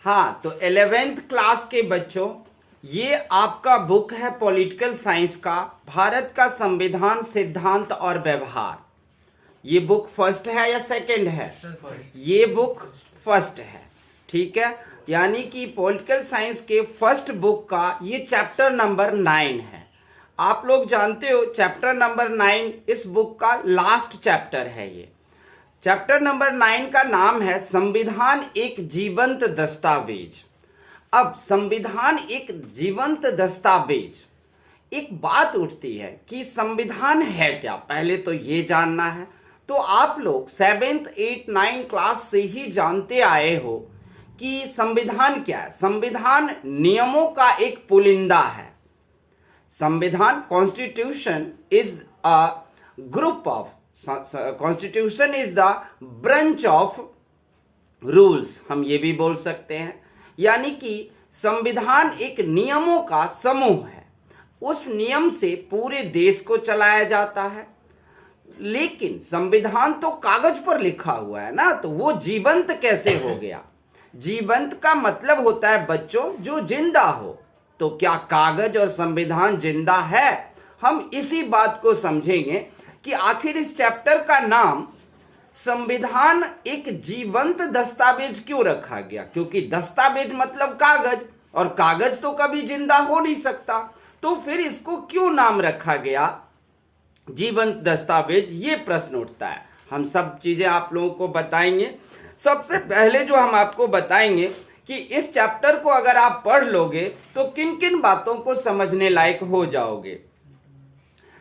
हाँ, तो 11th class के बच्चों, ये आपका बुक है पॉलिटिकल साइंस का, भारत का संविधान सिद्धांत और व्यवहार। ये बुक फर्स्ट है या सेकंड है? ये बुक फर्स्ट है, ठीक है। यानी कि पॉलिटिकल साइंस के फर्स्ट बुक का ये चैप्टर नंबर 9 है। आप लोग जानते हो चैप्टर नंबर 9 इस बुक का लास्ट चैप्टर है। ये चैप्टर नंबर 9 का नाम है संविधान एक जीवंत दस्तावेज। अब संविधान एक जीवंत दस्तावेज, एक बात उठती है कि संविधान है क्या, पहले तो ये जानना है। तो आप लोग 7th 8th 9th क्लास से ही जानते आए हो कि संविधान क्या है। संविधान नियमों का एक पुलिंदा है। संविधान, constitution is a group of, constitution is the branch of rules, हम ये भी बोल सकते हैं। यानी कि संविधान एक नियमों का समूह है, उस नियम से पूरे देश को चलाया जाता है। लेकिन संविधान तो कागज पर लिखा हुआ है ना, तो वो जीवंत कैसे हो गया? जीवंत का मतलब होता है बच्चों जो जिंदा हो। तो क्या कागज और संविधान जिंदा है? हम इसी बात को समझेंगे कि आखिर इस चैप्टर का नाम संविधान एक जीवंत दस्तावेज क्यों रखा गया? क्योंकि दस्तावेज मतलब कागज, और कागज तो कभी जिंदा हो नहीं सकता, तो फिर इसको क्यों नाम रखा गया जीवंत दस्तावेज? ये प्रश्न उठता है। हम सब चीजें आप लोगों को बताएंगे। सबसे पहले जो हम आपको बताएंगे कि इस चैप्टर को अगर आप पढ़ लोगे तो किन किन बातों को समझने लायक हो जाओगे।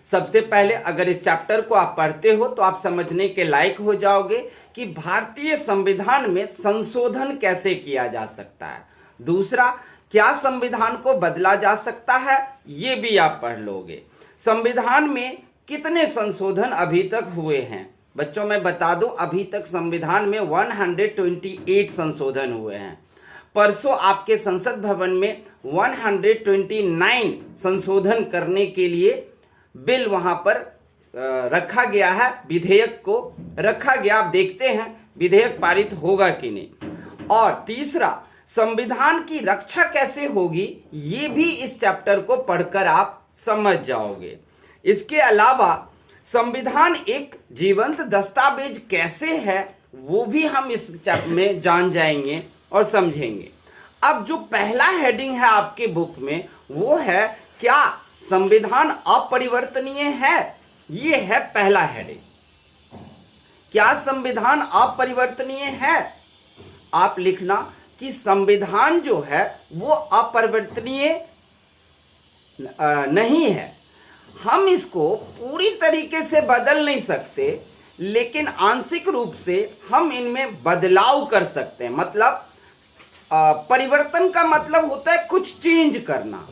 सबसे पहले अगर इस चैप्टर को आप पढ़ते हो तो आप समझने के लायक हो जाओगे कि भारतीय संविधान में संशोधन कैसे किया जा सकता है। दूसरा, क्या संविधान को बदला जा सकता है, ये भी आप पढ़ लोगे। संविधान में कितने संशोधन अभी तक हुए हैं? बच्चों मैं बता दूं, अभी तक संविधान में 128 संशोधन हुए हैं। परसों आपके संसद भवन में 129 संशोधन करने के लिए बिल वहां पर रखा गया है, विधेयक को रखा गया। आप देखते हैं विधेयक पारित होगा कि नहीं। और तीसरा, संविधान की रक्षा कैसे होगी, ये भी इस चैप्टर को पढ़कर आप समझ जाओगे। इसके अलावा संविधान एक जीवंत दस्तावेज कैसे है, वो भी हम इस चैप्टर में जान जाएंगे और समझेंगे। अब जो पहला हेडिंग है आपके बुक में, वो है क्या संविधान अपरिवर्तनीय है? ये है पहला हेडिंग। क्या संविधान अपरिवर्तनीय है? आप लिखना कि संविधान जो है वो अपरिवर्तनीय नहीं है। हम इसको पूरी तरीके से बदल नहीं सकते, लेकिन आंशिक रूप से हम इनमें बदलाव कर सकते हैं। मतलब परिवर्तन का मतलब होता है कुछ चेंज करना,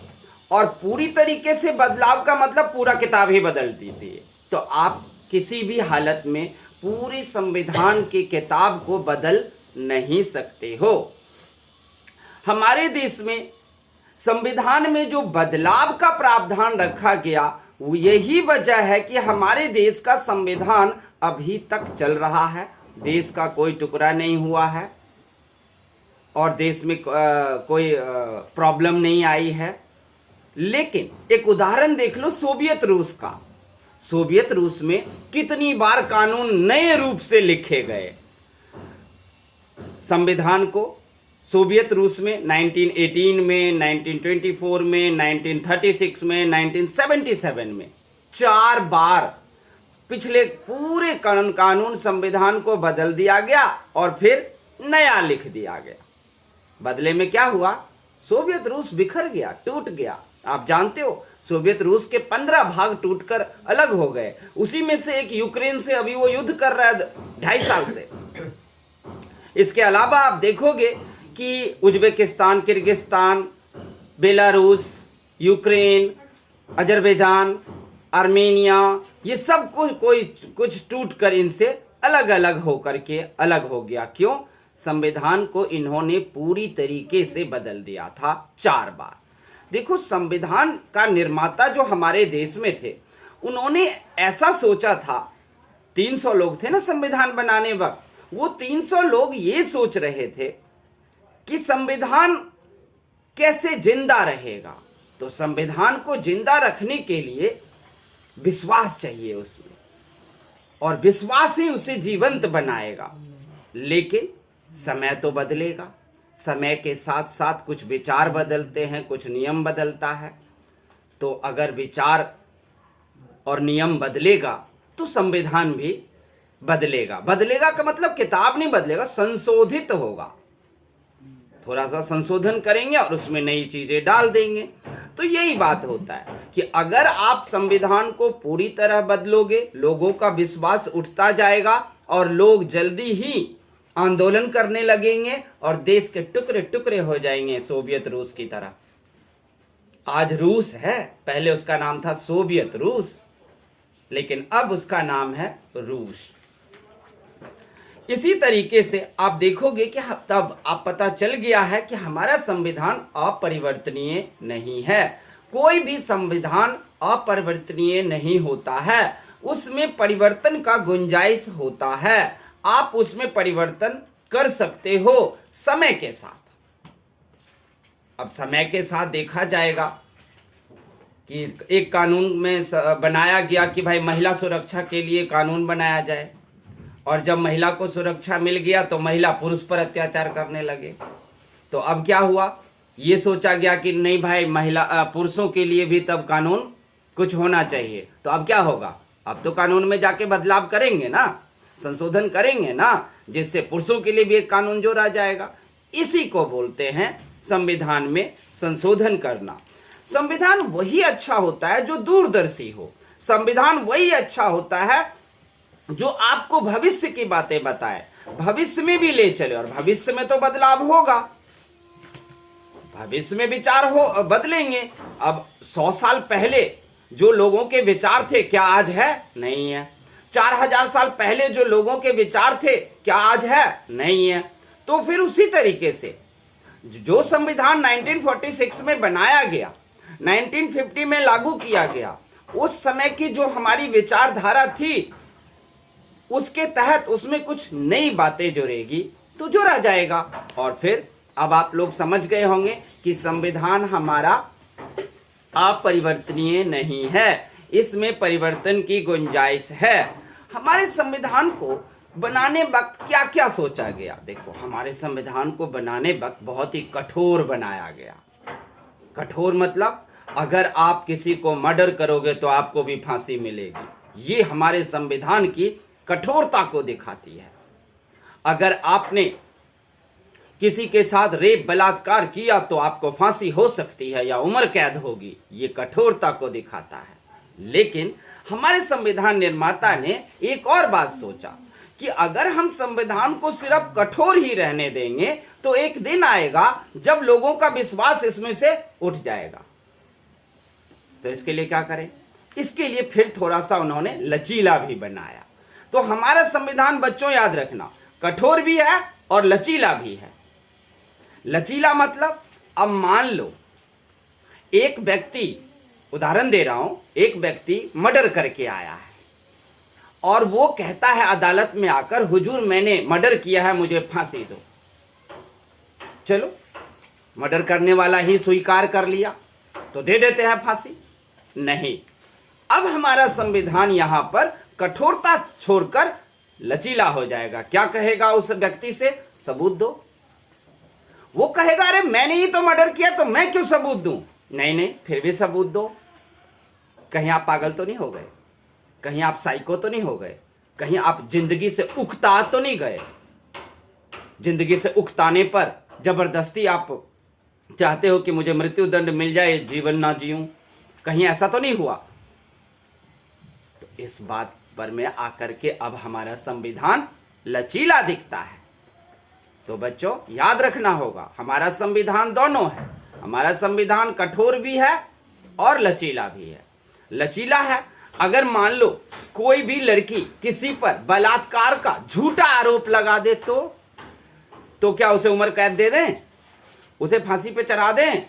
और पूरी तरीके से बदलाव का मतलब पूरा किताब ही बदल देती है। तो आप किसी भी हालत में पूरी संविधान की किताब को बदल नहीं सकते हो। हमारे देश में संविधान में जो बदलाव का प्रावधान रखा गया, वो यही वजह है कि हमारे देश का संविधान अभी तक चल रहा है, देश का कोई टुकड़ा नहीं हुआ है और देश में कोई प्रॉब्लम नहीं आई है। लेकिन एक उदाहरण देख लो सोवियत रूस का। सोवियत रूस में कितनी बार कानून नए रूप से लिखे गए संविधान को। सोवियत रूस में 1918 में, 1924 में, 1936 में, 1977 में 4 बार पिछले पूरे कानून संविधान को बदल दिया गया और फिर नया लिख दिया गया। बदले में क्या हुआ? सोवियत रूस बिखर गया, टूट गया। आप जानते हो सोवियत रूस के 15 भाग टूटकर अलग हो गए। उसी में से एक यूक्रेन से अभी वो युद्ध कर रहा है 2.5 साल से। इसके अलावा आप देखोगे कि Uzbekistan, Kyrgyzstan, Belarus, Ukraine, Azerbaijan, Armenia, ये सब कुछ टूट कर इनसे अलग अलग होकर के अलग हो गया। क्यों? संविधान को इन्होंने पूरी तरीके से बदल दिया था 4 बार। देखो, संविधान का निर्माता जो हमारे देश में थे, उन्होंने ऐसा सोचा था, 300 लोग थे ना संविधान बनाने वक्त, वो 300 लोग ये सोच रहे थे कि कि संविधान कैसे जिंदा रहेगा। तो संविधान को जिंदा रखने के लिए विश्वास चाहिए उसमें, और विश्वास ही उसे जीवंत बनाएगा। लेकिन समय तो बदलेगा, समय के साथ साथ कुछ विचार बदलते हैं, कुछ नियम बदलता है। तो अगर विचार और नियम बदलेगा तो संविधान भी बदलेगा। बदलेगा का मतलब किताब नहीं बदलेगा, संशोधित होगा। थोड़ा सा संशोधन करेंगे और उसमें नई चीजें डाल देंगे। तो यही बात होता है कि अगर आप संविधान को पूरी तरह बदलोगे, लोगों का विश्वास उठता जाएगा और लोग जल्दी ही आंदोलन करने लगेंगे और देश के टुकड़े टुकड़े हो जाएंगे, सोवियत रूस की तरह। आज रूस है, पहले उसका नाम था सोवियत रूस, लेकिन अब उसका नाम है रूस। इसी तरीके से आप देखोगे कि तब आप पता चल गया है कि हमारा संविधान अपरिवर्तनीय नहीं है। कोई भी संविधान अपरिवर्तनीय नहीं होता है, उसमें परिवर्तन का गुंजाइश होता है। आप उसमें परिवर्तन कर सकते हो समय के साथ। अब समय के साथ देखा जाएगा कि एक कानून में बनाया गया कि भाई महिला सुरक्षा के लिए कानून बनाया जाए, और जब महिला को सुरक्षा मिल गया तो महिला पुरुष पर अत्याचार करने लगे। तो अब क्या हुआ, ये सोचा गया कि नहीं भाई महिला पुरुषों के लिए भी तब कानून कुछ होना चाहिए। तो अब क्या होगा, अब तो कानून में जाके बदलाव करेंगे ना, संशोधन करेंगे ना, जिससे पुरुषों के लिए भी एक कानून जोड़ा जाएगा। इसी को बोलते हैं संविधान में संशोधन करना। संविधान वही अच्छा होता है जो दूरदर्शी हो। संविधान वही अच्छा होता है जो आपको भविष्य की बातें बताए, भविष्य में भी ले चले। और भविष्य में तो बदलाव होगा, भविष्य में विचार हो बदलेंगे। अब 100 साल पहले जो लोगों के विचार थे क्या आज है? नहीं है। 4000 साल पहले जो लोगों के विचार थे क्या आज है? नहीं है। तो फिर उसी तरीके से जो संविधान 1946 में बनाया गया, 1950 में लागू किया गया, उस समय की जो हमारी विचारधारा थी उसके तहत उसमें कुछ नई बातें जुड़ेगी तो जोड़ा जाएगा। और फिर अब आप लोग समझ गए होंगे कि संविधान हमारा अपरिवर्तनीय नहीं है, इसमें परिवर्तन की गुंजाइश है। हमारे संविधान को बनाने वक्त क्या क्या सोचा गया? देखो, हमारे संविधान को बनाने वक्त बहुत ही कठोर बनाया गया। कठोर मतलब अगर आप किसी को मर्डर करोगे तो आपको भी फांसी मिलेगी। ये हमारे संविधान की कठोरता को दिखाती है। अगर आपने किसी के साथ रेप बलात्कार किया तो आपको फांसी हो सकती है या उम्र कैद होगी। ये कठोरता को दिखाता है। लेकिन हमारे संविधान निर्माता ने एक और बात सोचा कि अगर हम संविधान को सिर्फ कठोर ही रहने देंगे तो एक दिन आएगा जब लोगों का विश्वास इसमें से उठ जाएगा। तो इसके लिए क्या करें? इसके लिए फिर थोड़ा सा उन्होंने लचीला भी बनाया। तो हमारा संविधान, बच्चों याद रखना, कठोर भी है और लचीला भी है। लचीला मतलब, अब मान लो एक व्यक्ति, उदाहरण दे रहा हूं, एक व्यक्ति मर्डर करके आया है और वो कहता है अदालत में आकर, हुजूर मैंने मर्डर किया है, मुझे फांसी दो। चलो, मर्डर करने वाला ही स्वीकार कर लिया तो दे देते हैं फांसी। नहीं, अब हमारा संविधान यहां पर कठोरता छोड़कर लचीला हो जाएगा। क्या कहेगा उस व्यक्ति से? सबूत दो। वो कहेगा अरे मैंने ही तो मर्डर किया तो मैं क्यों सबूत दूं? नहीं नहीं, फिर भी सबूत दो। कहीं आप पागल तो नहीं हो गए? कहीं आप साइको तो नहीं हो गए? कहीं आप जिंदगी से उकता तो नहीं गए? जिंदगी से उकताने पर जबरदस्ती आप चाहते हो कि मुझे मृत्यु दंड मिल जाए, जीवन ना जीऊं? कहीं ऐसा तो नहीं हुआ? तो इस बात पर में आकर के अब हमारा संविधान लचीला दिखता है। तो बच्चों याद रखना होगा, हमारा संविधान दोनों है। हमारा संविधान कठोर भी है और लचीला भी है। लचीला है, अगर मान लो कोई भी लड़की किसी पर बलात्कार का झूठा आरोप लगा दे तो क्या उसे उम्र कैद दे दें? उसे फांसी पे चढ़ा दें?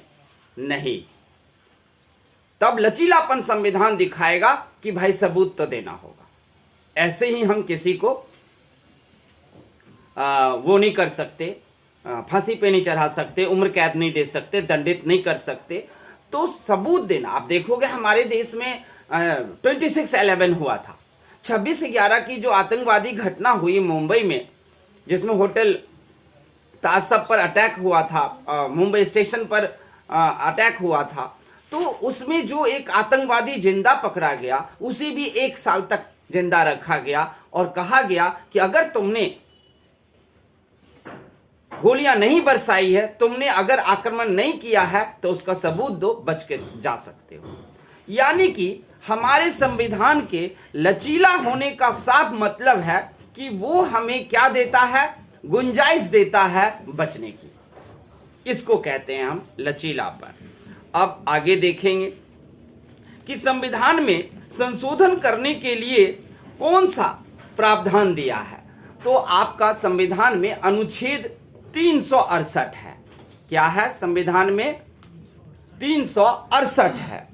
नहीं। तब लचीलापन संविधान दिखाएगा कि भाई सबूत तो देना होगा। ऐसे ही हम किसी को वो नहीं कर सकते फांसी पे नहीं चढ़ा सकते, उम्र कैद नहीं दे सकते, दंडित नहीं कर सकते। तो सबूत देना, आप देखोगे हमारे देश में 26/11 हुआ था, 26/11 की जो आतंकवादी घटना हुई मुंबई में, जिसमें होटल ताजसब पर अटैक हुआ था, मुंबई स्टेशन पर अटैक हुआ था, तो उसमें जो एक आतंकवादी जिंदा पकड़ा गया, उसे भी 1 साल तक जिंदा रखा गया और कहा गया कि अगर तुमने गोलियां नहीं बरसाई है, तुमने अगर आक्रमण नहीं किया है, तो उसका सबूत दो, बच के जा सकते हो। यानी कि हमारे संविधान के लचीला होने का साफ मतलब है कि वो हमें क्या देता है, गुंजाइश देता है बचने की। इसको कहते हैं हम लचीलापन। अब आगे देखेंगे कि संविधान में संशोधन करने के लिए कौन सा प्रावधान दिया है। तो आपका संविधान में अनुच्छेद 368 है। क्या है संविधान में? 368 है।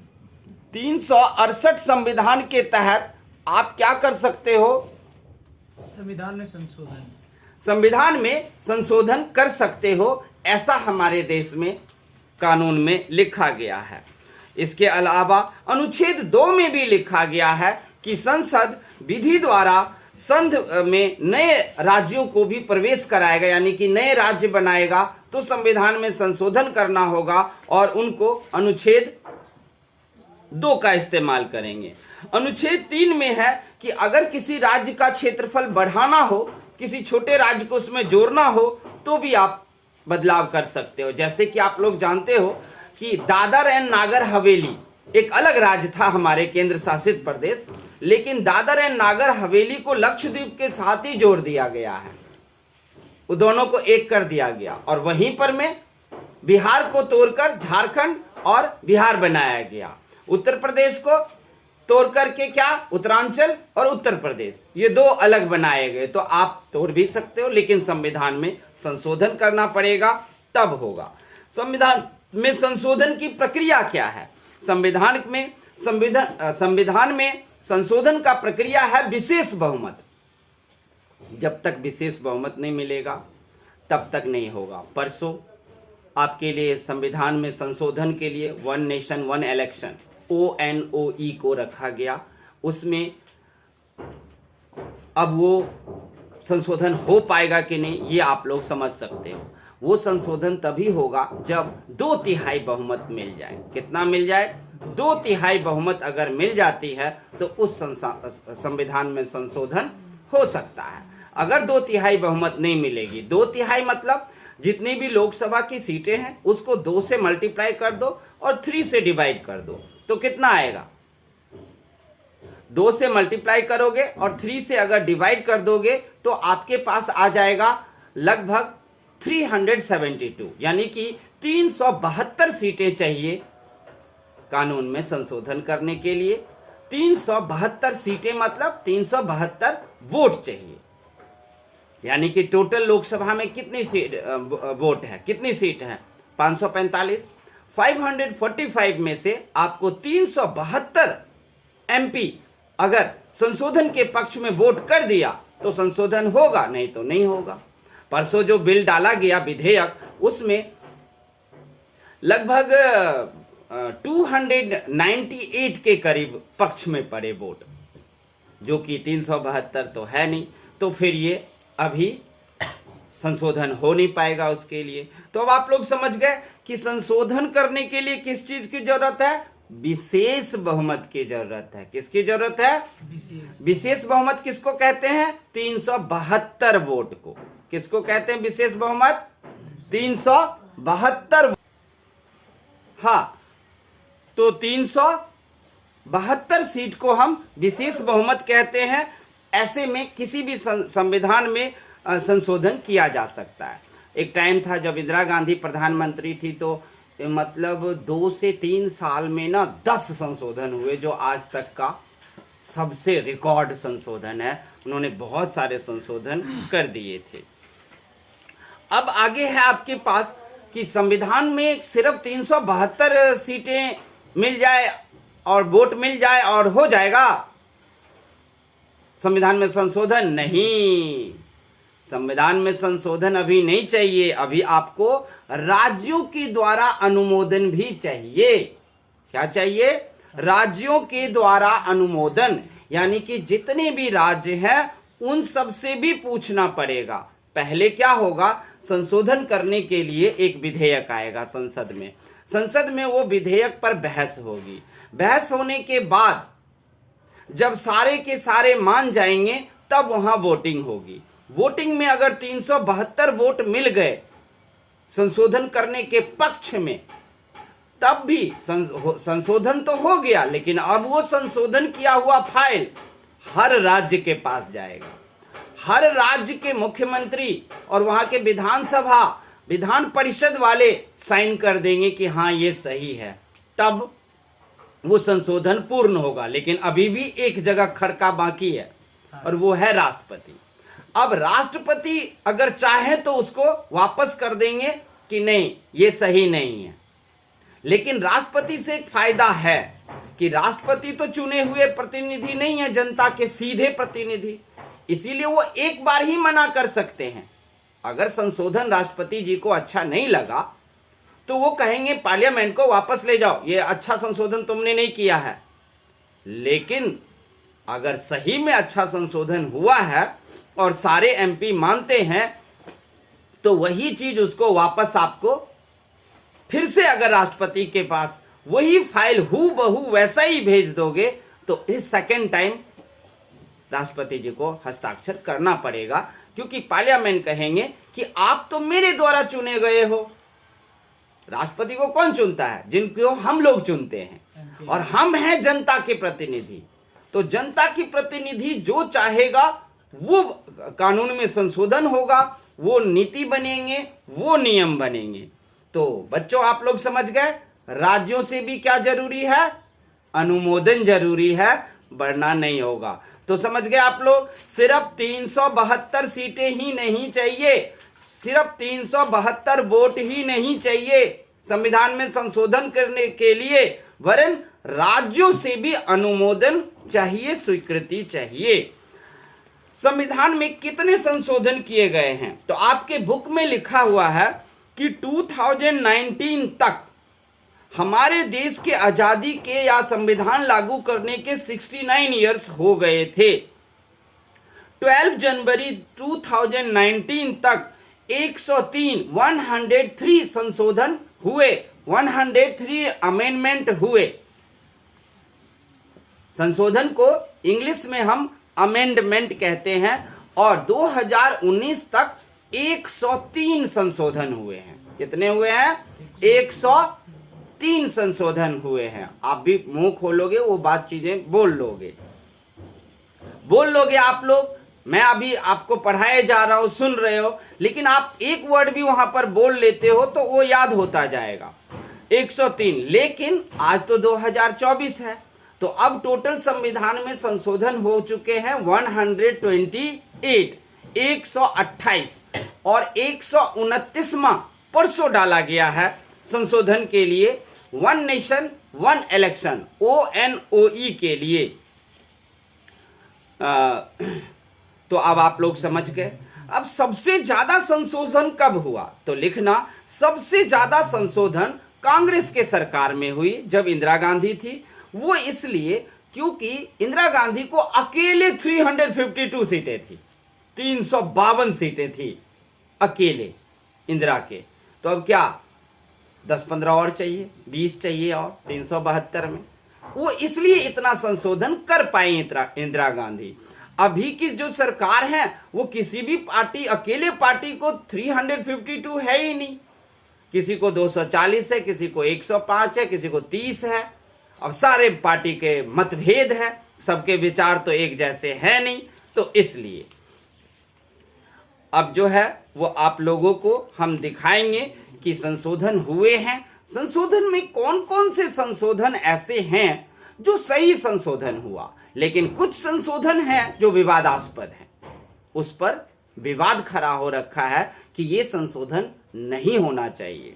368 संविधान के तहत आप क्या कर सकते हो? संविधान में संशोधन कर सकते हो, ऐसा हमारे देश में कानून में लिखा गया है। इसके अलावा अनुच्छेद 2 में भी लिखा गया है कि संसद विधि द्वारा संघ में नए राज्यों को भी प्रवेश कराएगा, यानी कि नए राज्य बनाएगा, तो संविधान में संशोधन करना होगा और उनको अनुच्छेद 2 का इस्तेमाल करेंगे। अनुच्छेद 3 में है कि अगर किसी राज्य का क्षेत्रफल बढ़ाना हो, किसी छोटे राज्य को उसमें जोड़ना हो, तो भी आप बदलाव कर सकते हो। जैसे कि आप लोग जानते हो कि दादर एंड नागर हवेली एक अलग राज्य था हमारे केंद्र शासित प्रदेश, लेकिन दादर एंड नागर हवेली को लक्षद्वीप के साथ ही जोड़ दिया गया है, वो दोनों को एक कर दिया गया। और वहीं पर में बिहार को तोड़कर झारखंड और बिहार बनाया गया, उत्तर प्रदेश को तोड़ करके क्या उत्तरांचल और उत्तर प्रदेश, ये 2 अलग बनाए गए। तो आप तोड़ भी सकते हो, लेकिन संविधान में संशोधन करना पड़ेगा, तब होगा। संविधान में संशोधन की प्रक्रिया क्या है? संविधान में संशोधन का प्रक्रिया है विशेष बहुमत। जब तक विशेष बहुमत नहीं मिलेगा तब तक नहीं होगा। परसों आपके लिए संविधान में संशोधन के लिए 1 नेशन 1 इलेक्शन ONOE को रखा गया। उसमें अब वो संशोधन हो पाएगा कि नहीं, ये आप लोग समझ सकते हो। वो संशोधन तभी होगा जब 2/3 बहुमत मिल जाए। कितना मिल जाए? 2/3 बहुमत अगर मिल जाती है तो उस संविधान में संशोधन हो सकता है। अगर 2/3 बहुमत नहीं मिलेगी, 2/3 मतलब जितनी भी लोकसभा की सीटें हैं उसको 2 से मल्टीप्लाई कर दो और 3 से डिवाइड कर दो, तो कितना आएगा? 2 से मल्टीप्लाई करोगे और 3 से अगर डिवाइड कर दोगे तो आपके पास आ जाएगा लगभग 372, यानी कि 372 सीटें चाहिए कानून में संशोधन करने के लिए। 372 सीटें मतलब 372 वोट चाहिए, यानी कि टोटल लोकसभा में कितनी सीट वोट है, कितनी सीट है? 545। 545 में से आपको 372 MP अगर संशोधन के पक्ष में वोट कर दिया तो संशोधन होगा, नहीं तो नहीं होगा। परसों जो बिल डाला गया विधेयक, उसमें लगभग 298 के करीब पक्ष में पड़े वोट, जो कि 372 तो है नहीं, तो फिर ये अभी संशोधन हो नहीं पाएगा उसके लिए। तो अब आप लोग समझ गए कि संशोधन करने के लिए किस चीज की जरूरत है? विशेष बहुमत की जरूरत है। किसकी जरूरत है? विशेष बहुमत किसको कहते हैं? 372 वोट को। किसको कहते हैं विशेष बहुमत? 372। हाँ, तो 372 सीट को हम विशेष बहुमत कहते हैं। ऐसे में किसी भी संविधान में संशोधन किया जा सकता है। एक टाइम था जब इंदिरा गांधी प्रधानमंत्री थी, तो मतलब 2 से 3 साल में ना 10 संशोधन हुए, जो आज तक का सबसे रिकॉर्ड संशोधन है। उन्होंने बहुत सारे संशोधन कर दिए थे। अब आगे है आपके पास कि संविधान में सिर्फ 372 सीटें मिल जाए और वोट मिल जाए और हो जाएगा संविधान में संशोधन? नहीं, संविधान में संशोधन अभी नहीं चाहिए, अभी आपको राज्यों के द्वारा अनुमोदन भी चाहिए। क्या चाहिए? राज्यों के द्वारा अनुमोदन, यानी कि जितने भी राज्य हैं उन सब से भी पूछना पड़ेगा। पहले क्या होगा, संशोधन करने के लिए एक विधेयक आएगा संसद में, संसद में वो विधेयक पर बहस होगी। बहस होने के बाद जब सारे के सारे मान जाएंगे तब वहां वोटिंग होगी। वोटिंग में अगर 372 वोट मिल गए संशोधन करने के पक्ष में, तब भी संशोधन तो हो गया, लेकिन अब वो संशोधन किया हुआ फाइल हर राज्य के पास जाएगा। हर राज्य के मुख्यमंत्री और वहां के विधानसभा विधान परिषद वाले साइन कर देंगे कि हाँ ये सही है, तब वो संशोधन पूर्ण होगा। लेकिन अभी भी एक जगह खड़का बाकी है और वो है राष्ट्रपति। अब राष्ट्रपति अगर चाहे तो उसको वापस कर देंगे कि नहीं ये सही नहीं है। लेकिन राष्ट्रपति से एक फायदा है कि राष्ट्रपति तो चुने हुए प्रतिनिधि नहीं है, जनता के सीधे प्रतिनिधि, इसीलिए वो एक बार ही मना कर सकते हैं। अगर संशोधन राष्ट्रपति जी को अच्छा नहीं लगा तो वो कहेंगे पार्लियामेंट को वापस ले जाओ, ये अच्छा संशोधन तुमने नहीं किया है। लेकिन अगर सही में अच्छा संशोधन हुआ है और सारे एमपी मानते हैं तो वही चीज उसको वापस आपको फिर से अगर राष्ट्रपति के पास वही फाइल हूबहू वैसा ही भेज दोगे तो इस सेकेंड टाइम राष्ट्रपति जी को हस्ताक्षर करना पड़ेगा, क्योंकि पार्लियामेंट कहेंगे कि आप तो मेरे द्वारा चुने गए हो। राष्ट्रपति को कौन चुनता है? जिनको हम लोग चुनते हैं, और हम हैं जनता के प्रतिनिधि। तो जनता की प्रतिनिधि जो चाहेगा वो कानून में संशोधन होगा, वो नीति बनेंगे, वो नियम बनेंगे। तो बच्चों आप लोग समझ गए, राज्यों से भी क्या जरूरी है? अनुमोदन जरूरी है, वरना नहीं होगा। तो समझ गए आप लोग, सिर्फ 372 सीटें ही नहीं चाहिए, सिर्फ 372 वोट ही नहीं चाहिए संविधान में संशोधन करने के लिए, वरन राज्यों से भी अनुमोदन चाहिए, स्वीकृति चाहिए। संविधान में कितने संशोधन किए गए हैं? तो आपके बुक में लिखा हुआ है कि 2019 तक हमारे देश के आजादी के या संविधान लागू करने के 69 इयर्स हो गए थे। 12 जनवरी 2019 तक 103 संशोधन हुए, 103 अमेंडमेंट हुए। संशोधन को इंग्लिश में हम अमेंडमेंट कहते हैं। और 2019 तक 103 संशोधन हुए हैं। कितने हुए हैं? 103 संशोधन हुए हैं। आप भी मुंह खोलोगे वो बात चीजें बोल लोगे आप लोग। मैं अभी आपको पढ़ाए जा रहा हूं, सुन रहे हो, लेकिन आप एक वर्ड भी वहां पर बोल लेते हो तो वो याद होता जाएगा। 103। लेकिन आज तो 2024 है, तो अब टोटल संविधान में संशोधन हो चुके हैं 128, 128, और 129वां परसों डाला गया है संशोधन के लिए, one nation one election ONOE के लिए। तो अब आप लोग समझ गए। अब सबसे ज्यादा संशोधन कब हुआ? तो लिखना, सबसे ज्यादा संशोधन कांग्रेस के सरकार में हुई जब इंदिरा गांधी थी। वो इसलिए क्योंकि इंदिरा गांधी को अकेले 352 सीटें थी, 352 सीटें थी अकेले इंदिरा के। तो अब क्या 10-15 और चाहिए, 20 चाहिए और 372 में। वो इसलिए इतना संशोधन कर पाई इंदिरा गांधी। अभी की जो सरकार है वो किसी भी पार्टी, अकेले पार्टी को 352 है ही नहीं। किसी को 240 है, किसी को 105 है, किसी को 30 है। अब सारे पार्टी के मतभेद है, सबके विचार तो एक जैसे है नहीं। तो इसलिए अब जो है वो आप लोगों को हम दिखाएंगे कि संशोधन हुए हैं। संशोधन में कौन कौन से संशोधन ऐसे हैं जो सही संशोधन हुआ, लेकिन कुछ संशोधन हैं जो विवादास्पद हैं, उस पर विवाद खड़ा हो रखा है कि ये संशोधन नहीं होना चाहिए।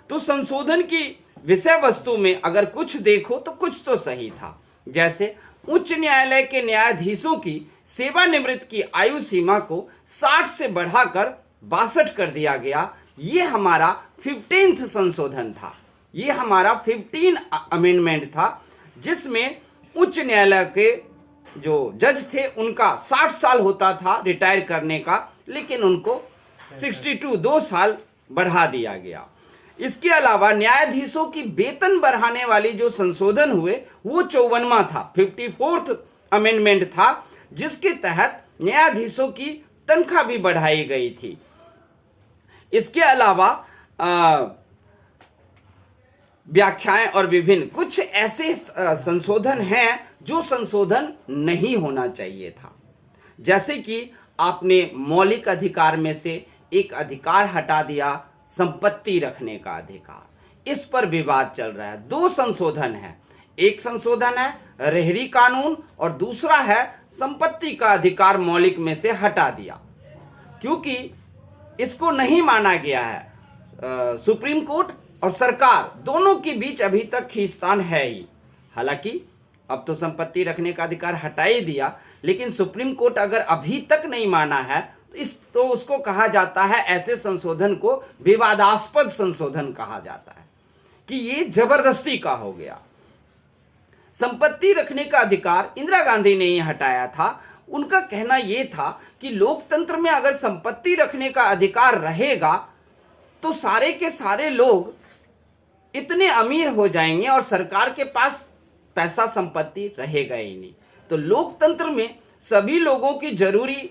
तो संशोधन की विषय वस्तु में अगर कुछ देखो तो कुछ तो सही था। जैसे उच्च न्यायालय के न्यायाधीशों की सेवानिवृत्त की आयु सीमा को 60 से बढ़ाकर 62 कर दिया गया। ये हमारा 15th संशोधन था, ये हमारा 15 अमेंडमेंट था, जिसमें उच्च न्यायालय के जो जज थे उनका 60 साल होता था रिटायर करने का, लेकिन उनको 62 2 साल बढ़ा दिया गया। इसके अलावा न्यायाधीशों की वेतन बढ़ाने वाली जो संशोधन हुए वो 54वां था, 54th अमेंडमेंट था, जिसके तहत न्यायाधीशों की तनख्वाह भी बढ़ाई गई थी। इसके अलावा व्याख्याएं और विभिन्न कुछ ऐसे संशोधन हैं जो संशोधन नहीं होना चाहिए था। जैसे कि आपने मौलिक अधिकार में से एक अधिकार हटा दिया, संपत्ति रखने का अधिकार। इस पर विवाद चल रहा है। दो संशोधन है, एक संशोधन है रेहरी कानून और दूसरा है संपत्ति का अधिकार मौलिक में से हटा दिया, क्योंकि इसको नहीं माना गया है। सुप्रीम कोर्ट और सरकार दोनों के बीच अभी तक खींचतान है ही। हालांकि अब तो संपत्ति रखने का अधिकार हटा ही दिया, लेकिन सुप्रीम कोर्ट अगर अभी तक नहीं माना है तो उसको कहा जाता है, ऐसे संशोधन को विवादास्पद संशोधन कहा जाता है कि ये जबरदस्ती का हो गया। संपत्ति रखने का अधिकार इंदिरा गांधी ने ही हटाया था। उनका कहना यह था कि लोकतंत्र में अगर संपत्ति रखने का अधिकार रहेगा तो सारे के सारे लोग इतने अमीर हो जाएंगे और सरकार के पास पैसा संपत्ति रहेगा ही नहीं। तो लोकतंत्र में सभी लोगों की जरूरी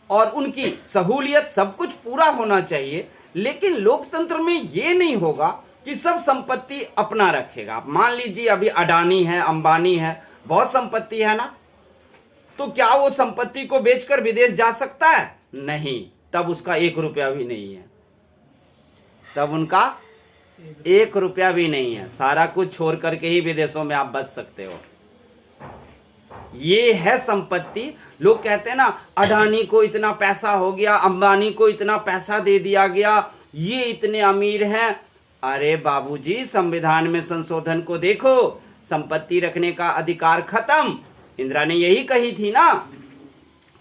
और उनकी सहूलियत सब कुछ पूरा होना चाहिए, लेकिन लोकतंत्र में यह नहीं होगा कि सब संपत्ति अपना रखेगा। मान लीजिए अभी अडानी है, अंबानी है, बहुत संपत्ति है ना, तो क्या वो संपत्ति को बेचकर विदेश जा सकता है? नहीं, तब उसका 1 रुपया भी नहीं है, तब उनका 1 रुपया भी नहीं है। सारा कुछ छोड़ करके ही विदेशों में आप बच सकते हो। ये है संपत्ति। लोग कहते हैं ना, अडानी को इतना पैसा हो गया, अंबानी को इतना पैसा दे दिया गया, ये इतने अमीर हैं। अरे बाबूजी, संविधान में संशोधन को देखो, संपत्ति रखने का अधिकार खत्म। इंदिरा ने यही कही थी ना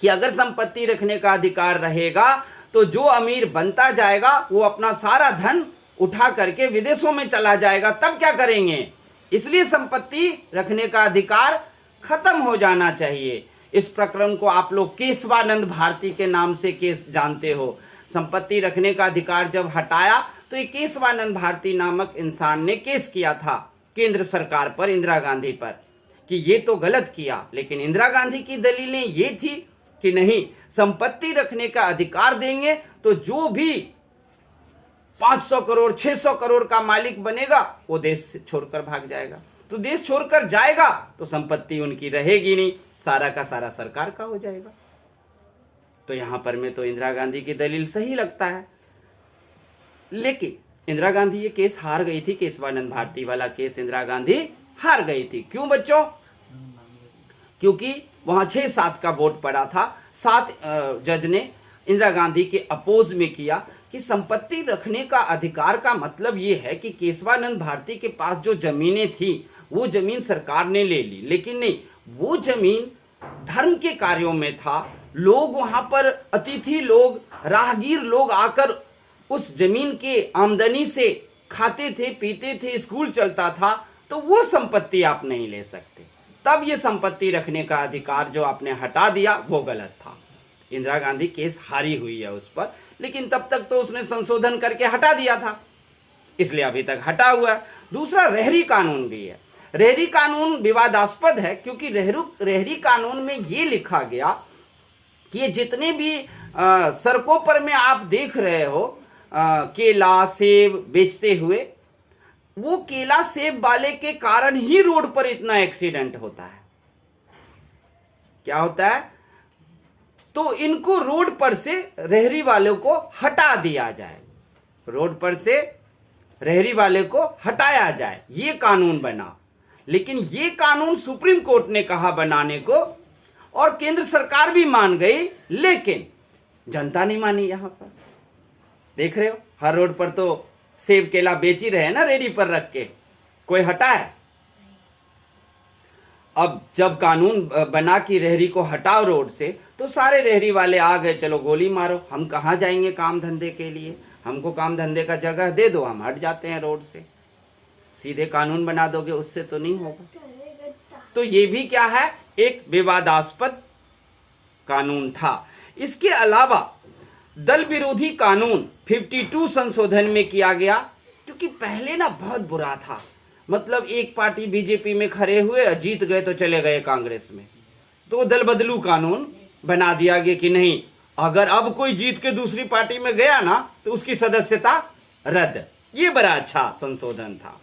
कि अगर संपत्ति रखने का अधिकार रहेगा तो जो अमीर बनता जाएगा वो अपना सारा धन उठा करके विदेशों में चला जाएगा, तब क्या करेंगे? इसलिए संपत्ति रखने का अधिकार खत्म हो जाना चाहिए। इस प्रकरण को आप लोग केशवानंद भारती के नाम से केस जानते हो। संपत्ति रखने का अधिकार जब हटाया तो ये केशवानंद भारती नामक इंसान ने केस किया था केंद्र सरकार पर, इंदिरा गांधी पर, कि ये तो गलत किया। लेकिन इंदिरा गांधी की दलीलें ये थी कि नहीं, संपत्ति रखने का अधिकार देंगे तो जो भी 500 करोड़ 600 करोड़ का मालिक बनेगा वो देश छोड़कर भाग जाएगा। तो देश छोड़कर जाएगा तो संपत्ति उनकी रहेगी नहीं, सारा का सारा सरकार का हो जाएगा। तो यहां पर में तो इंदिरा गांधी की दलील सही लगता है। लेकिन इंदिरा गांधी ये केस हार गई थी, केशवानंद भारती वाला केस इंदिरा गांधी हार गई थी। क्यों बच्चों? क्योंकि वहां 6-7 का वोट पड़ा था। 7 जज ने इंदिरा गांधी के अपोज में किया कि संपत्ति रखने का अधिकार का मतलब ये है कि केशवानंद भारती के पास जो जमीनें थी वो जमीन सरकार ने ले ली, लेकिन नहीं, वो जमीन धर्म के कार्यों में था। लोग वहां पर, अतिथि लोग, राहगीर लोग आकर उस जमीन के आमदनी से खाते थे, पीते थे, स्कूल चलता था, तो वो संपत्ति आप नहीं ले सकते। तब ये संपत्ति रखने का अधिकार जो आपने हटा दिया वो गलत था। इंदिरा गांधी केस हारी हुई है उस पर, लेकिन तब तक तो उसने संशोधन करके हटा दिया था, इसलिए अभी तक हटा हुआ है। दूसरा रेहरी कानून भी है। रेहरी कानून विवादास्पद है क्योंकि रेहरी कानून में ये लिखा गया कि ये जितने भी सड़कों पर में आप देख रहे हो केला सेब बेचते हुए, वो केला सेब वाले के कारण ही रोड पर इतना एक्सीडेंट होता है। क्या होता है? तो इनको रोड पर से रेहड़ी वालों को हटा दिया जाए, रोड पर से रेहड़ी वाले को हटाया जाए, ये कानून बना। लेकिन ये कानून सुप्रीम कोर्ट ने कहा बनाने को और केंद्र सरकार भी मान गई, लेकिन जनता नहीं मानी। यहां पर देख रहे हो, हर रोड पर तो सेब केला बेच ही रहे हैं ना, रेडी पर रख के, कोई हटा है? अब जब कानून बना कि रेहड़ी को हटाओ रोड से, तो सारे रेहड़ी वाले आ गए, चलो गोली मारो, हम कहाँ जाएंगे काम धंधे के लिए, हमको काम धंधे का जगह दे दो, हम हट जाते हैं रोड से। सीधे कानून बना दोगे उससे तो नहीं होगा। तो ये भी क्या है, एक विवादास्पद कानून था। इसके अलावा दल विरोधी कानून 52 संशोधन में किया गया, क्योंकि पहले ना बहुत बुरा था। मतलब एक पार्टी बीजेपी में खड़े हुए, जीत गए तो चले गए कांग्रेस में, तो दल बदलू कानून बना दिया गया कि नहीं, अगर अब कोई जीत के दूसरी पार्टी में गया ना तो उसकी सदस्यता रद्द। ये बड़ा अच्छा संशोधन था।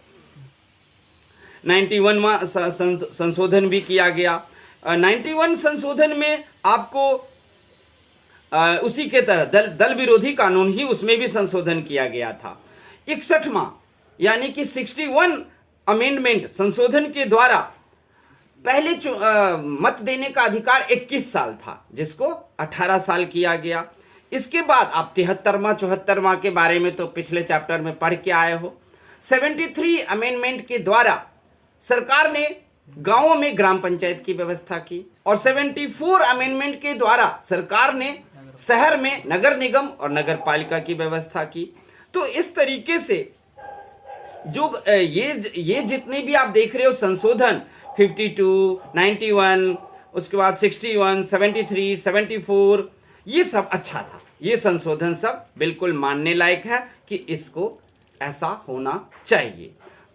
91वां संशोधन भी किया गया। 91 संशोधन में आपको उसी के तरह दल विरोधी कानून ही उसमें भी संशोधन किया गया था। 61वां यानी कि 61 अमेंडमेंट संशोधन के द्वारा पहले मत देने का अधिकार 21 साल था, जिसको 18 साल किया गया। इसके बाद आप 73वां 74वां के बारे में तो पिछले चैप्टर में पढ़ के आए हो। 73 अमेंडमेंट के द्वारा सरकार ने गांवों में ग्राम पंचायत की व्यवस्था की, और 74 अमेंडमेंट के द्वारा सरकार ने शहर में नगर निगम और नगर पालिका की व्यवस्था की। तो इस तरीके से जो ये जितने भी आप देख रहे हो संशोधन, 52, 91, उसके बाद 61, 73, 74, ये सब अच्छा था। ये संशोधन सब बिल्कुल मानने लायक है कि इसको ऐसा होना चाहिए।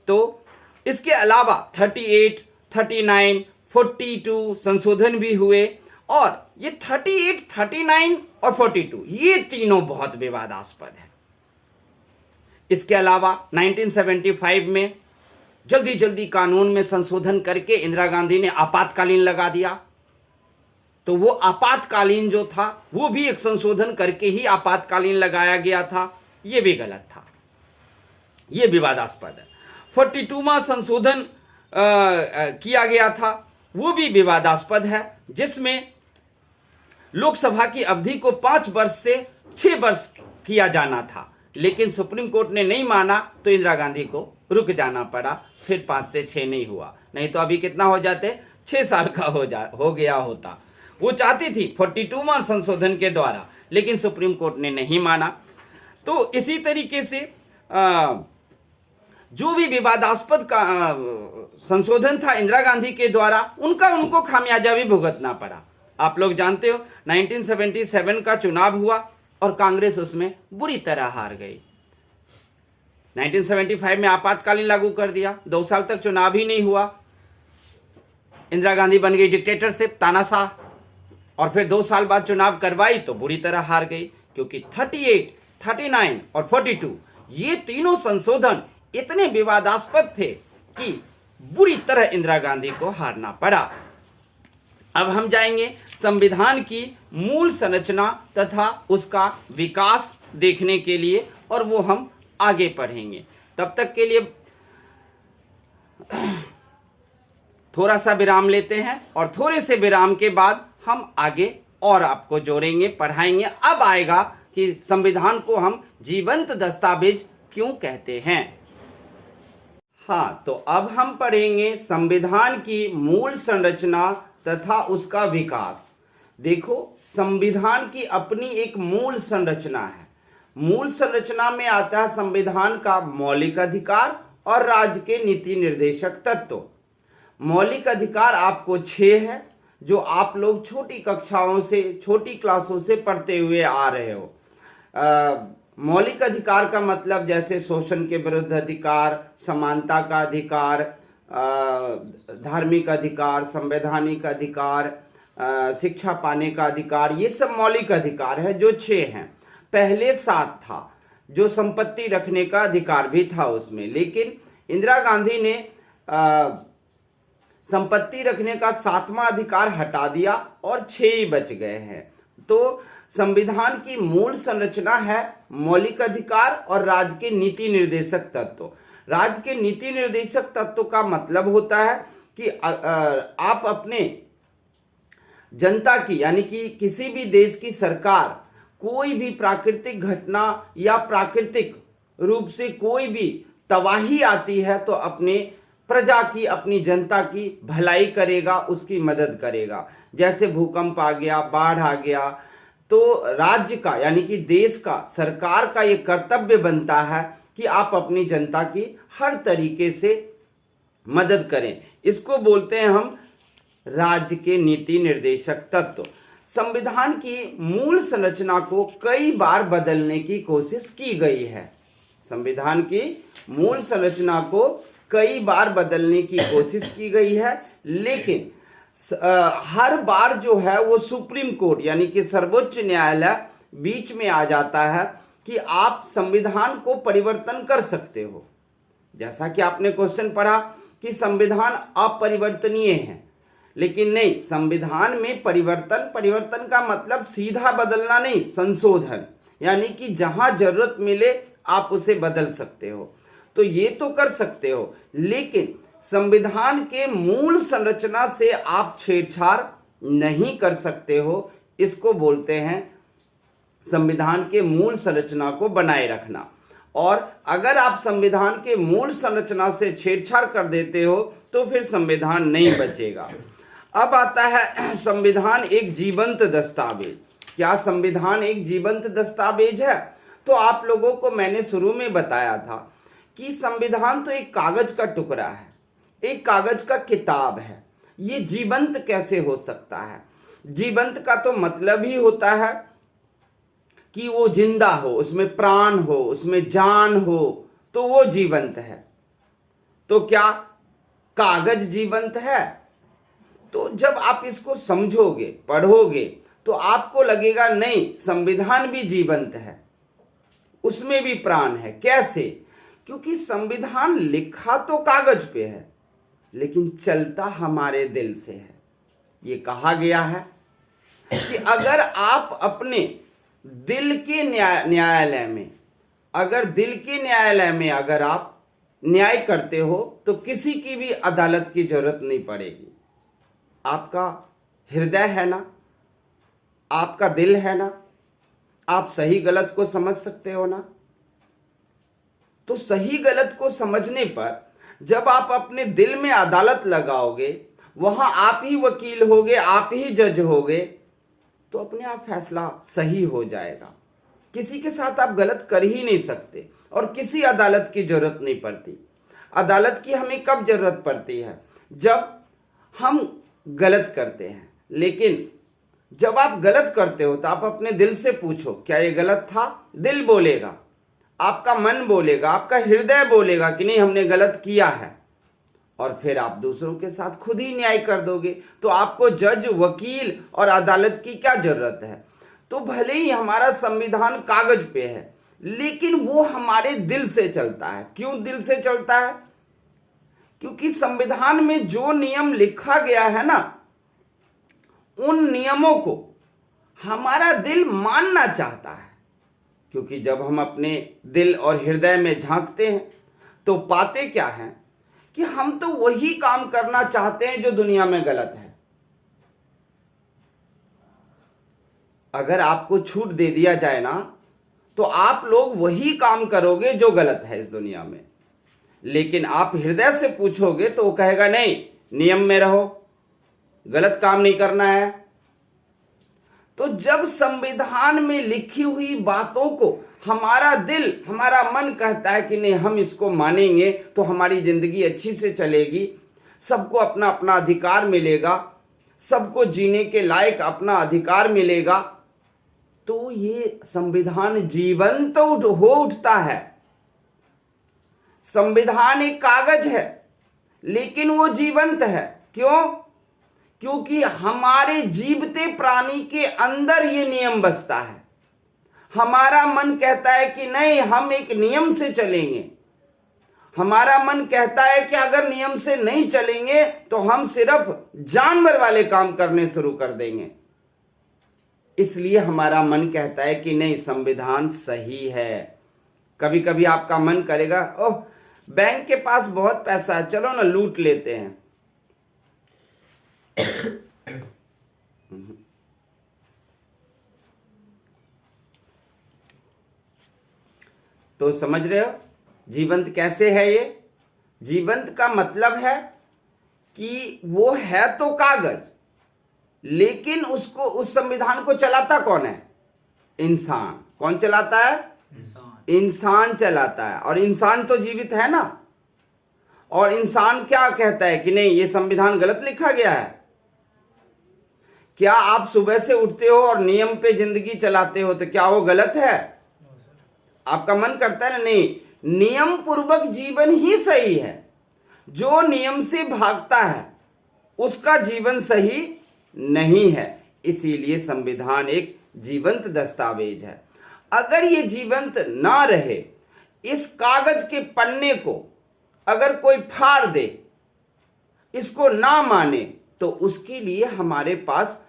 तो इसके अलावा 38, 39, 42 संशोधन भी हुए, और ये 38, 39 और 42 ये तीनों बहुत विवादास्पद है। इसके अलावा 1975 में जल्दी जल्दी कानून में संशोधन करके इंदिरा गांधी ने आपातकालीन लगा दिया। तो वो आपातकालीन जो था वो भी एक संशोधन करके ही आपातकालीन लगाया गया था, ये भी गलत था, ये विवादास्पद है। 42वां संशोधन किया गया था, वो भी विवादास्पद है, जिसमें लोकसभा की अवधि को 5 वर्ष से 6 वर्ष किया जाना था, लेकिन सुप्रीम कोर्ट ने नहीं माना तो इंदिरा गांधी को रुक जाना पड़ा, फिर 5 से 6 नहीं हुआ, नहीं तो अभी कितना हो जाते, 6 साल का हो गया होता। वो चाहती थी 42वां संशोधन के द्वारा, लेकिन सुप्रीम कोर्ट ने नहीं माना। तो इसी तरीके से जो भी विवादास्पद का संशोधन था इंदिरा गांधी के द्वारा, उनको खामियाजा भी भुगतना पड़ा। आप लोग जानते हो 1977 का चुनाव हुआ और कांग्रेस उसमें बुरी तरह हार गई। 1975 में आपातकालीन लागू कर दिया, 2 साल तक चुनाव ही नहीं हुआ, इंदिरा गांधी बन गई डिक्टेटरशिप, तानाशाह, और फिर 2 साल बाद चुनाव करवाई तो बुरी तरह हार गई, क्योंकि 38, 39 और 42 ये तीनों संशोधन इतने विवादास्पद थे कि बुरी तरह इंदिरा गांधी को हारना पड़ा। अब हम जाएंगे संविधान की मूल संरचना तथा उसका विकास देखने के लिए, और वो हम आगे पढ़ेंगे। तब तक के लिए थोड़ा सा विराम लेते हैं, और थोड़े से विराम के बाद हम आगे और आपको जोड़ेंगे, पढ़ाएंगे। अब आएगा कि संविधान को हम जीवंत दस्तावेज क्यों कहते हैं। हाँ, तो अब हम पढ़ेंगे संविधान की मूल संरचना तथा उसका विकास। देखो, संविधान की अपनी एक मूल संरचना है। मूल संरचना में आता है संविधान का मौलिक अधिकार और राज्य के नीति निर्देशक तत्व। मौलिक अधिकार आपको 6 है, जो आप लोग छोटी कक्षाओं से, छोटी क्लासों से पढ़ते हुए आ रहे हो। मौलिक अधिकार का मतलब जैसे शोषण के विरुद्ध अधिकार, समानता का अधिकार, धार्मिक अधिकार, संवैधानिक अधिकार, शिक्षा पाने का अधिकार, ये सब मौलिक अधिकार है जो 6 हैं। पहले 7 था, जो संपत्ति रखने का अधिकार भी था उसमें, लेकिन इंदिरा गांधी ने संपत्ति रखने का 7वां अधिकार हटा दिया और 6 ही बच गए हैं। तो संविधान की मूल संरचना है मौलिक अधिकार और राज्य के नीति निर्देशक तत्व। राज्य के नीति निर्देशक तत्व का मतलब होता है कि आप अपने जनता की, यानी कि किसी भी देश की सरकार कोई भी प्राकृतिक घटना या प्राकृतिक रूप से कोई भी तबाही आती है तो अपने प्रजा की, अपनी जनता की भलाई करेगा, उसकी मदद करेगा। जैसे भूकंप आ गया, बाढ़ आ गया, तो राज्य का यानी कि देश का, सरकार का ये कर्तव्य बनता है कि आप अपनी जनता की हर तरीके से मदद करें। इसको बोलते हैं हम राज्य के नीति निर्देशक तत्व। संविधान की मूल संरचना को कई बार बदलने की कोशिश की गई है। संविधान की मूल संरचना को कई बार बदलने की कोशिश की गई है, लेकिन हर बार जो है वो सुप्रीम कोर्ट यानी कि सर्वोच्च न्यायालय बीच में आ जाता है कि आप संविधान को परिवर्तन कर सकते हो। जैसा कि आपने क्वेश्चन पढ़ा कि संविधान अपरिवर्तनीय है, लेकिन नहीं, संविधान में परिवर्तन का मतलब सीधा बदलना नहीं, संशोधन, यानी कि जहां जरूरत मिले आप उसे बदल सकते हो। तो ये तो कर सकते हो, लेकिन संविधान के मूल संरचना से आप छेड़छाड़ नहीं कर सकते हो। इसको बोलते हैं संविधान के मूल संरचना को बनाए रखना। और अगर आप संविधान के मूल संरचना से छेड़छाड़ कर देते हो तो फिर संविधान नहीं बचेगा। अब आता है संविधान एक जीवंत दस्तावेज। क्या संविधान एक जीवंत दस्तावेज है? तो आप लोगों को मैंने शुरू में बताया था कि संविधान तो एक कागज का टुकड़ा है, एक कागज का किताब है। ये जीवंत कैसे हो सकता है? जीवंत का तो मतलब ही होता है कि वो जिंदा हो, उसमें प्राण हो, उसमें जान हो, तो वो जीवंत है। तो क्या कागज जीवंत है? तो जब आप इसको समझोगे, पढ़ोगे, तो आपको लगेगा नहीं, संविधान भी जीवंत है, उसमें भी प्राण है। कैसे? क्योंकि संविधान लिखा तो कागज पे है, लेकिन चलता हमारे दिल से है। ये कहा गया है कि अगर आप अपने दिल के न्यायालय में, अगर आप न्याय करते हो तो किसी की भी अदालत की जरूरत नहीं पड़ेगी। आपका हृदय है ना, आपका दिल है ना, आप सही गलत को समझ सकते हो ना। तो सही गलत को समझने पर जब आप अपने दिल में अदालत लगाओगे, वहां आप ही वकील होगे, आप ही जज होगे, तो अपने आप फैसला सही हो जाएगा। किसी के साथ आप गलत कर ही नहीं सकते और किसी अदालत की जरूरत नहीं पड़ती। अदालत की हमें कब जरूरत पड़ती है? जब हम गलत करते हैं। लेकिन जब आप गलत करते हो तो आप अपने दिल से पूछो, क्या ये गलत था? दिल बोलेगा, आपका मन बोलेगा, आपका हृदय बोलेगा कि नहीं, हमने गलत किया है। और फिर आप दूसरों के साथ खुद ही न्याय कर दोगे। तो आपको जज, वकील और अदालत की क्या जरूरत है? तो भले ही हमारा संविधान कागज पे है, लेकिन वो हमारे दिल से चलता है। क्यों दिल से चलता है? क्योंकि संविधान में जो नियम लिखा गया है ना, उन नियमों को हमारा दिल मानना चाहता है। क्योंकि जब हम अपने दिल और हृदय में झांकते हैं तो पाते क्या है कि हम तो वही काम करना चाहते हैं जो दुनिया में गलत है। अगर आपको छूट दे दिया जाए ना, तो आप लोग वही काम करोगे जो गलत है इस दुनिया में। लेकिन आप हृदय से पूछोगे तो वो कहेगा नहीं, नियम में रहो, गलत काम नहीं करना है। तो जब संविधान में लिखी हुई बातों को हमारा दिल, हमारा मन कहता है कि नहीं, हम इसको मानेंगे तो हमारी जिंदगी अच्छी से चलेगी, सबको अपना अपना अधिकार मिलेगा, सबको जीने के लायक अपना अधिकार मिलेगा, तो ये संविधान जीवंत हो उठता है। संविधान एक कागज है, लेकिन वो जीवंत है। क्यों? क्योंकि हमारे जीवते प्राणी के अंदर ये नियम बसता है। हमारा मन कहता है कि नहीं, हम एक नियम से चलेंगे। हमारा मन कहता है कि अगर नियम से नहीं चलेंगे तो हम सिर्फ जानवर वाले काम करने शुरू कर देंगे। इसलिए हमारा मन कहता है कि नहीं, संविधान सही है। कभी कभी आपका मन करेगा, ओह बैंक के पास बहुत पैसा है, चलो ना लूट लेते हैं। तो समझ रहे हो जीवंत कैसे है ये? जीवंत का मतलब है कि वो है तो कागज, लेकिन उसको, उस संविधान को चलाता कौन है? इंसान। कौन चलाता है? इंसान चलाता है। और इंसान तो जीवित है ना। और इंसान क्या कहता है कि नहीं, ये संविधान गलत लिखा गया है? क्या आप सुबह से उठते हो और नियम पे जिंदगी चलाते हो तो क्या वो गलत है? आपका मन करता है ना, नहीं, नियम पूर्वक जीवन ही सही है। जो नियम से भागता है उसका जीवन सही नहीं है। इसीलिए संविधान एक जीवंत दस्तावेज है। अगर ये जीवंत ना रहे, इस कागज के पन्ने को अगर कोई फाड़ दे, इसको ना माने, तो उसके लिए हमारे पास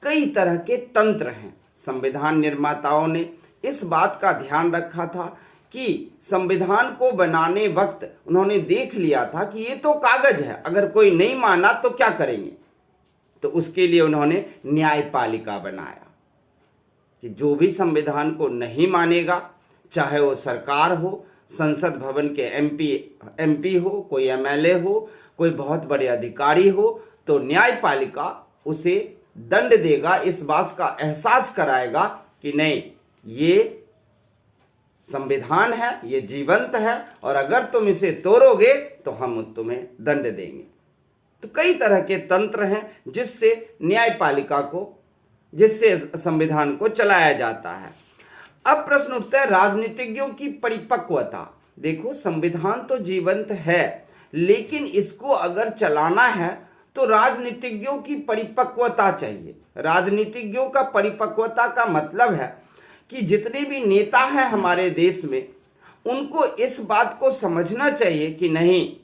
कई तरह के तंत्र हैं। संविधान निर्माताओं ने इस बात का ध्यान रखा था कि संविधान को बनाने वक्त उन्होंने देख लिया था कि ये तो कागज है, अगर कोई नहीं माना तो क्या करेंगे। तो उसके लिए उन्होंने न्यायपालिका बनाया कि जो भी संविधान को नहीं मानेगा, चाहे वो सरकार हो, संसद भवन के एमपी हो, कोई एमएलए हो, कोई बहुत बड़े अधिकारी हो, तो न्यायपालिका उसे दंड देगा। इस बात का एहसास कराएगा कि नहीं, ये संविधान है, ये जीवंत है, और अगर तुम इसे तोड़ोगे तो हम तुम्हें दंड देंगे। तो कई तरह के तंत्र हैं जिससे न्यायपालिका को, जिससे संविधान को चलाया जाता है। अब प्रश्न उठता है राजनीतिज्ञों की परिपक्वता। देखो, संविधान तो जीवंत है, लेकिन इसको अगर चलाना है तो राजनीतिज्ञों की परिपक्वता चाहिए। राजनीतिज्ञों का परिपक्वता का मतलब है कि जितने भी नेता हैं हमारे देश में, उनको इस बात को समझना चाहिए कि नहीं,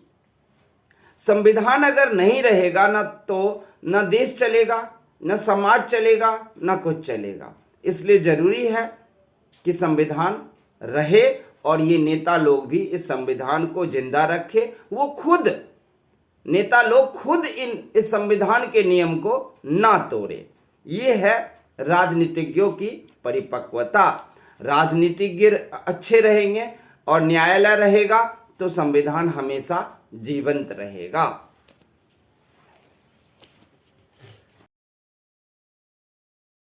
संविधान अगर नहीं रहेगा ना तो न देश चलेगा, न समाज चलेगा, न कुछ चलेगा। इसलिए जरूरी है कि संविधान रहे और ये नेता लोग भी इस संविधान को जिंदा रखे। वो खुद, नेता लोग खुद इस संविधान के नियम को ना तोड़े। ये है राजनीतिज्ञों की परिपक्वता। राजनीतिज्ञ अच्छे रहेंगे और न्यायालय रहेगा तो संविधान हमेशा जीवंत रहेगा।